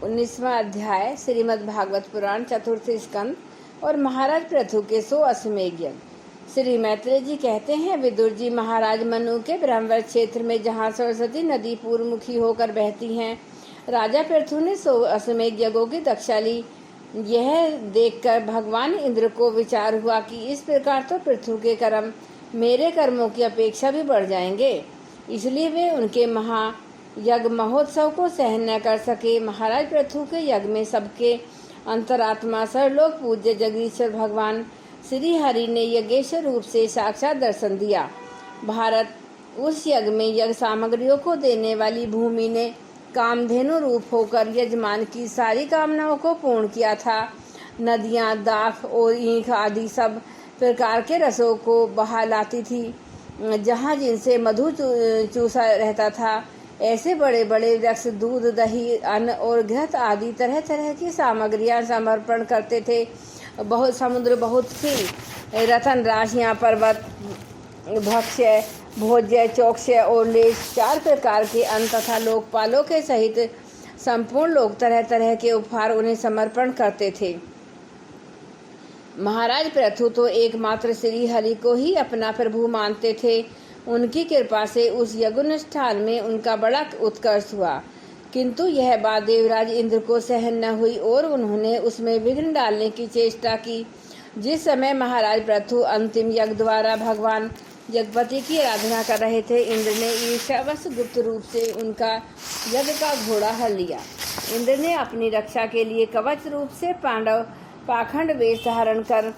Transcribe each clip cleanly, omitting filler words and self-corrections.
19वां अध्याय श्रीमद् भागवत पुराण चतुर्थ स्कंद और महाराज पृथु के 100 अश्वमेध यज्ञ। श्री मैत्रेय जी कहते हैं, विदुर जी महाराज मनु के ब्रह्मवत क्षेत्र में जहाँ सरस्वती नदी पूर्वमुखी होकर बहती हैं, राजा पृथु ने 100 अश्वमेध यज्ञों की दक्षा ली। यह देखकर भगवान इंद्र को विचार हुआ कि इस प्रकार तो पृथु के कर्म मेरे कर्मों की अपेक्षा भी बढ़ जाएंगे, इसलिए वे उनके यज्ञ महोत्सव को सहन न कर सके। महाराज पृथु के यज्ञ में सबके अंतरात्मा सर्वलोक पूज्य जगदीश्वर भगवान श्री हरि ने यज्ञेश्वर रूप से साक्षात दर्शन दिया। भारत उस यज्ञ में यज्ञ सामग्रियों को देने वाली भूमि ने कामधेनु रूप होकर यजमान की सारी कामनाओं को पूर्ण किया था। नदियाँ, दाख और ईख आदि सब प्रकार के रसों को बहा लाती थी। जहाँ जिनसे मधु चूसा रहता था, ऐसे बड़े बड़े वृक्ष दूध, दही, अन्न और घृत आदि तरह तरह की सामग्रियां समर्पण करते थे। बहुत समुद्र, बहुत सी रतन राशियां, पर्वत, भक्ष्य, भोज्य, चौक्ष्य और लेश, 4 प्रकार के अन्न तथा लोकपालों के सहित संपूर्ण लोग तरह तरह के उपहार उन्हें समर्पण करते थे। महाराज पृथु तो एकमात्र श्री हरि को ही अपना प्रभु मानते थे। उनकी कृपा से उस यज्ञानुष्ठान में उनका बड़ा उत्कर्ष हुआ, किंतु यह बात देवराज इंद्र को सहन न हुई और उन्होंने उसमें विघ्न डालने की चेष्टा की। जिस समय महाराज पृथु अंतिम यज्ञ द्वारा भगवान जगपति की आराधना कर रहे थे, इंद्र ने ईर्ष्यावश गुप्त रूप से उनका यज्ञ का घोड़ा हर लिया। इंद्र ने अपनी रक्षा के लिए कवच रूप से पांडव पाखंड वेश धारण कर,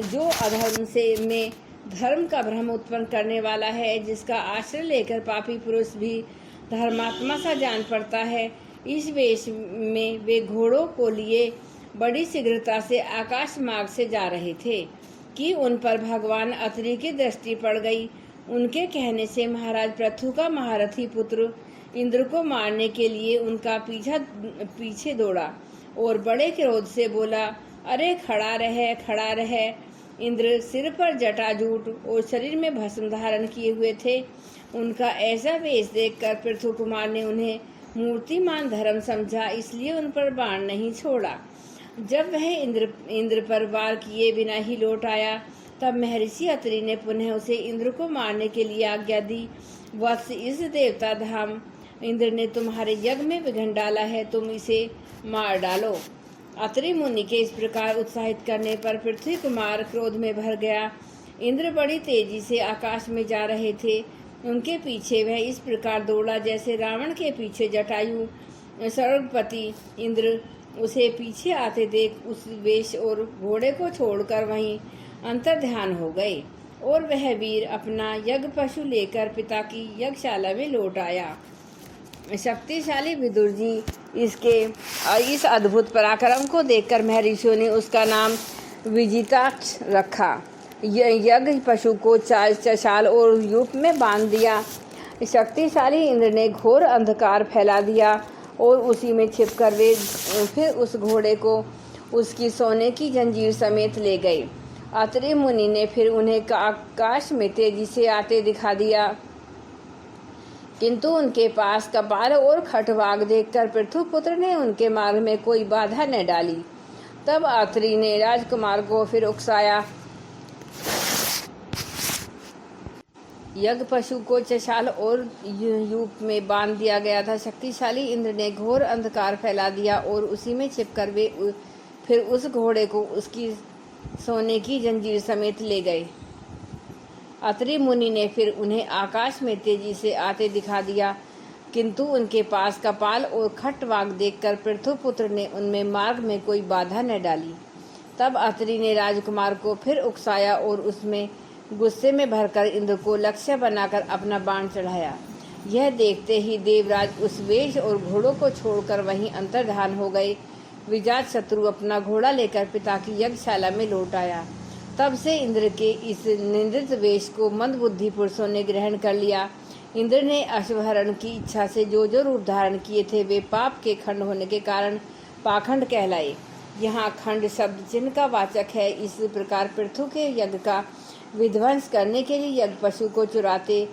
जो अधर्म से में धर्म का भ्रम उत्पन्न करने वाला है, जिसका आश्रय लेकर पापी पुरुष भी धर्मात्मा सा जान पड़ता है, इस वेश में वे घोड़ों को लिए बड़ी शीघ्रता से आकाश मार्ग से जा रहे थे कि उन पर भगवान अत्रि की दृष्टि पड़ गई। उनके कहने से महाराज पृथु का महारथी पुत्र इंद्र को मारने के लिए उनका पीछे दौड़ा और बड़े क्रोध से बोला, अरे खड़ा रहे, खड़ा रहे। इंद्र सिर पर जटाजूट और शरीर में भस्म धारण किए हुए थे। उनका ऐसा वेश देखकर पृथु कुमार ने उन्हें मूर्तिमान धर्म समझा, इसलिए उन पर बाण नहीं छोड़ा। जब वह इंद्र पर वार किए बिना ही लौट आया, तब महर्षि अत्रि ने पुनः उसे इंद्र को मारने के लिए आज्ञा दी। वत्स, इस देवता धाम इंद्र ने तुम्हारे यज्ञ में विघ्न डाला है, तुम इसे मार डालो। अत्रि मुनि के इस प्रकार उत्साहित करने पर पृथ्वी कुमार क्रोध में भर गया। इंद्र बड़ी तेजी से आकाश में जा रहे थे। उनके पीछे वह इस प्रकार दौड़ा जैसे रावण के पीछे जटायु। स्वर्गपति इंद्र उसे पीछे आते देख उस वेश और घोड़े को छोड़कर वहीं अंतर्ध्यान हो गए और वह वीर अपना यज्ञ पशु लेकर पिता की यज्ञशाला में लौट आया। शक्तिशाली विदुर जी इस अद्भुत पराक्रम को देखकर महर्षियों ने उसका नाम विजिताक्ष रखा। यज्ञ पशु को चाल और यूप में बांध दिया। शक्तिशाली इंद्र ने घोर अंधकार फैला दिया और उसी में छिपकर वे फिर उस घोड़े को उसकी सोने की जंजीर समेत ले गए। अत्रि मुनि ने फिर उन्हें आकाश में तेजी से आते दिखा दिया, किंतु उनके पास कपाल और खटवाग देखकर पृथु पुत्र ने उनके मार्ग में कोई बाधा न डाली। तब अत्रि ने राजकुमार को फिर उकसाया। यज्ञ पशु को चशाल और यूप में बांध दिया गया था। शक्तिशाली इंद्र ने घोर अंधकार फैला दिया और उसी में छिपकर वे फिर उस घोड़े को उसकी सोने की जंजीर समेत ले गए। अत्रि मुनि ने फिर उन्हें आकाश में तेजी से आते दिखा दिया, किंतु उनके पास कपाल और खटवाग देखकर पृथु पुत्र ने उनमें मार्ग में कोई बाधा न डाली। तब अत्रि ने राजकुमार को फिर उकसाया और उसमें गुस्से में भरकर इंद्र को लक्ष्य बनाकर अपना बाण चढ़ाया। यह देखते ही देवराज उस वेश और घोड़ों को छोड़कर वहीं अंतर्धान हो गए। विजात शत्रु अपना घोड़ा लेकर पिता की यज्ञशाला में लौट आया। तब से इंद्र के इस निंदित वेश को मंदबुद्धि पुरुषों ने ग्रहण कर लिया। इंद्र ने अश्वहरण की इच्छा से जो जो रूप धारण किए थे, वे पाप के खंड होने के कारण पाखंड कहलाए। यहाँ खंड शब्द चिन्ह का वाचक है। इस प्रकार पृथु के यज्ञ का विध्वंस करने के लिए यज्ञ पशु को चुराते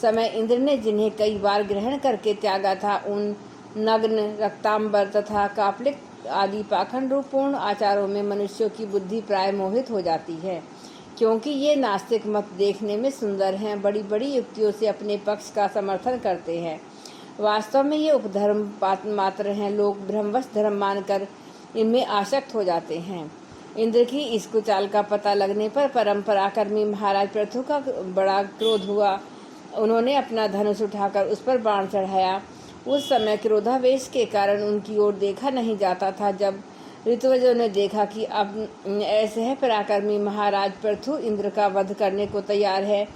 समय इंद्र ने जिन्हें कई बार ग्रहण करके त्यागा था, उन नग्न, रक्तांबर तथा कापलिक आदि पाखंड रूपपूर्ण आचारों में मनुष्यों की बुद्धि प्राय मोहित हो जाती है, क्योंकि ये नास्तिक मत देखने में सुंदर हैं, बड़ी बड़ी युक्तियों से अपने पक्ष का समर्थन करते हैं। वास्तव में ये उपधर्म मात्र हैं। लोग भ्रमवश धर्म मानकर इनमें आसक्त हो जाते हैं। इंद्र की इस कुचाल का पता लगने पर परम पराक्रमी महाराज पृथु का बड़ा क्रोध हुआ। उन्होंने अपना धनुष उठाकर उस पर बाण चढ़ाया। उस समय क्रोधावेश के कारण उनकी ओर देखा नहीं जाता था। जब ऋतुवजों ने देखा कि अब ऐसे है पराक्रमी महाराज पृथु इंद्र का वध करने को तैयार है,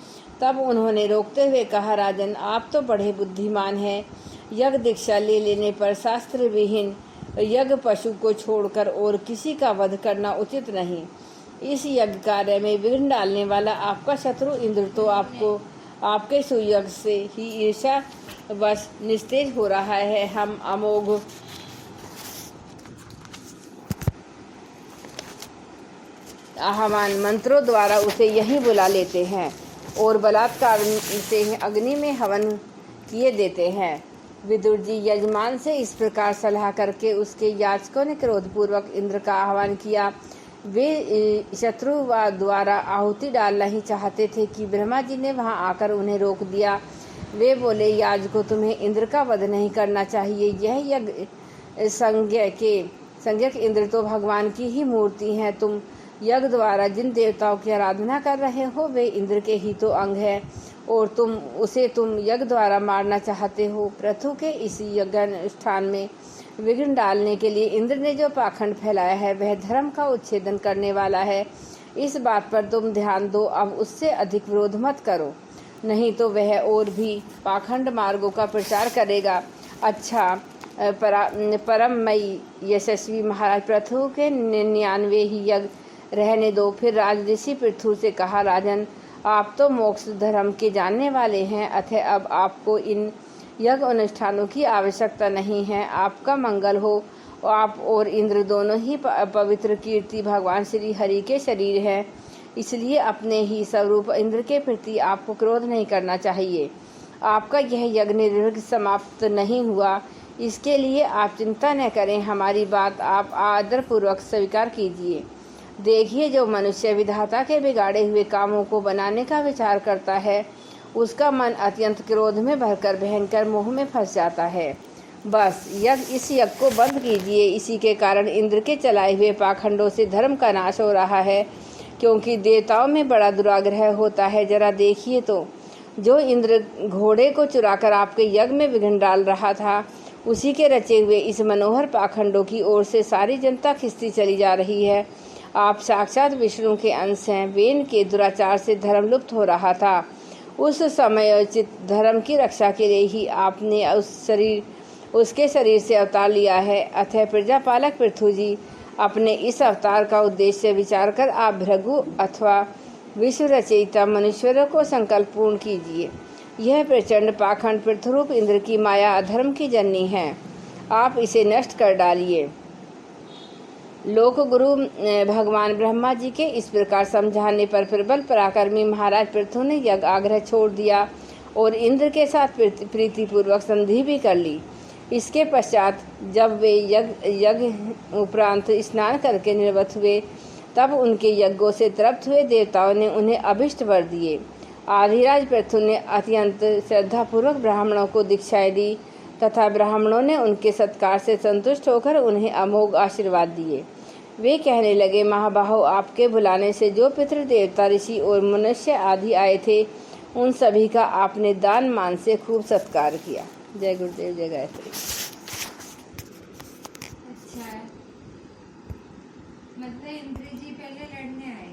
तब उन्होंने रोकते हुए कहा, राजन, आप तो बड़े बुद्धिमान हैं। यज्ञ दीक्षा ले लेने पर शास्त्र विहीन यज्ञ पशु को छोड़कर और किसी का वध करना उचित नहीं। इस यज्ञ कार्य में विघ्न डालने वाला आपका शत्रु इंद्र तो आपको आपके सुयज्ञ से ही ईर्ष्या वश निस्तेज हो रहा है। हम अमोघ आहवान मंत्रों द्वारा उसे यहीं बुला लेते हैं और बलात्कार से अग्नि में हवन किए देते हैं। विदुर जी यजमान से इस प्रकार सलाह करके उसके याचकों ने क्रोधपूर्वक इंद्र का आह्वान किया। वे शत्रु द्वारा आहुति डालना ही चाहते थे कि ब्रह्मा जी ने वहां आकर उन्हें रोक दिया। वे बोले, याजकों, तुम्हें इंद्र का वध नहीं करना चाहिए। यह यज्ञ संज्ञक इंद्र तो भगवान की ही मूर्ति हैं। तुम यज्ञ द्वारा जिन देवताओं की आराधना कर रहे हो वे इंद्र के ही तो अंग है और तुम यज्ञ द्वारा मारना चाहते हो। पृथु के इस यज्ञानुष्ठान में विघ्न डालने के लिए इंद्र ने जो पाखंड फैलाया है वह धर्म का उच्छेदन करने वाला है। इस बात पर तुम ध्यान दो। अब उससे अधिक विरोध मत करो, नहीं तो वह और भी पाखंड मार्गों का प्रचार करेगा। अच्छा, परममयी यशस्वी महाराज पृथु के 99 ही यज्ञ रहने दो। फिर राजऋषि पृथु से कहा, राजन, आप तो मोक्ष धर्म के जानने वाले हैं, अतः अब आपको इन यज्ञ अनुष्ठानों की आवश्यकता नहीं है। आपका मंगल हो। आप और इंद्र दोनों ही पवित्र कीर्ति भगवान श्री हरि के शरीर है, इसलिए अपने ही स्वरूप इंद्र के प्रति आपको क्रोध नहीं करना चाहिए। आपका यह यज्ञ निर्विघ्न समाप्त नहीं हुआ, इसके लिए आप चिंता न करें। हमारी बात आप आदरपूर्वक स्वीकार कीजिए। देखिए, जो मनुष्य विधाता के बिगाड़े हुए कामों को बनाने का विचार करता है उसका मन अत्यंत क्रोध में भरकर भयंकर मोह में फंस जाता है। बस इस यज्ञ को बंद कीजिए। इसी के कारण इंद्र के चलाए हुए पाखंडों से धर्म का नाश हो रहा है, क्योंकि देवताओं में बड़ा दुराग्रह होता है। जरा देखिए तो, जो इंद्र घोड़े को चुराकर आपके यज्ञ में विघ्न डाल रहा था, उसी के रचे हुए इस मनोहर पाखंडों की ओर से सारी जनता खिसती चली जा रही है। आप साक्षात विष्णु के अंश हैं। वेन के दुराचार से धर्म लुप्त हो रहा था। उस समयोचित धर्म की रक्षा के लिए ही आपने उसके शरीर से अवतार लिया है। अतः प्रजापालक पृथु जी, अपने इस अवतार का उद्देश्य विचार कर आप भृगु अथवा विश्व रचयिता मनुष्यों को संकल्प पूर्ण कीजिए। यह प्रचंड पाखंड पृथ्वीरूप इंद्र की माया अधर्म की जननी है। आप इसे नष्ट कर डालिए। लोक गुरु भगवान ब्रह्मा जी के इस प्रकार समझाने पर प्रबल पराक्रमी महाराज पृथु ने यज्ञ आग्रह छोड़ दिया और इंद्र के साथ प्रीतिपूर्वक संधि भी कर ली। इसके पश्चात जब वे यज्ञ उपरांत स्नान करके निवृत्त हुए, तब उनके यज्ञों से तृप्त हुए देवताओं ने उन्हें अभिष्ट वर दिए। आदिराज पृथु ने अत्यंत श्रद्धापूर्वक ब्राह्मणों को दीक्षाएं दी तथा ब्राह्मणों ने उनके सत्कार से संतुष्ट होकर उन्हें अमोघ आशीर्वाद दिए। वे कहने लगे, महाबाहो, आपके बुलाने से जो पितृ देवता, ऋषि और मनुष्य आदि आए थे, उन सभी का आपने दान मान से खूब सत्कार किया। जय गुरुदेव, जय गायत्री। अच्छा, मतलब इंद्र जी पहले लड़ने आए।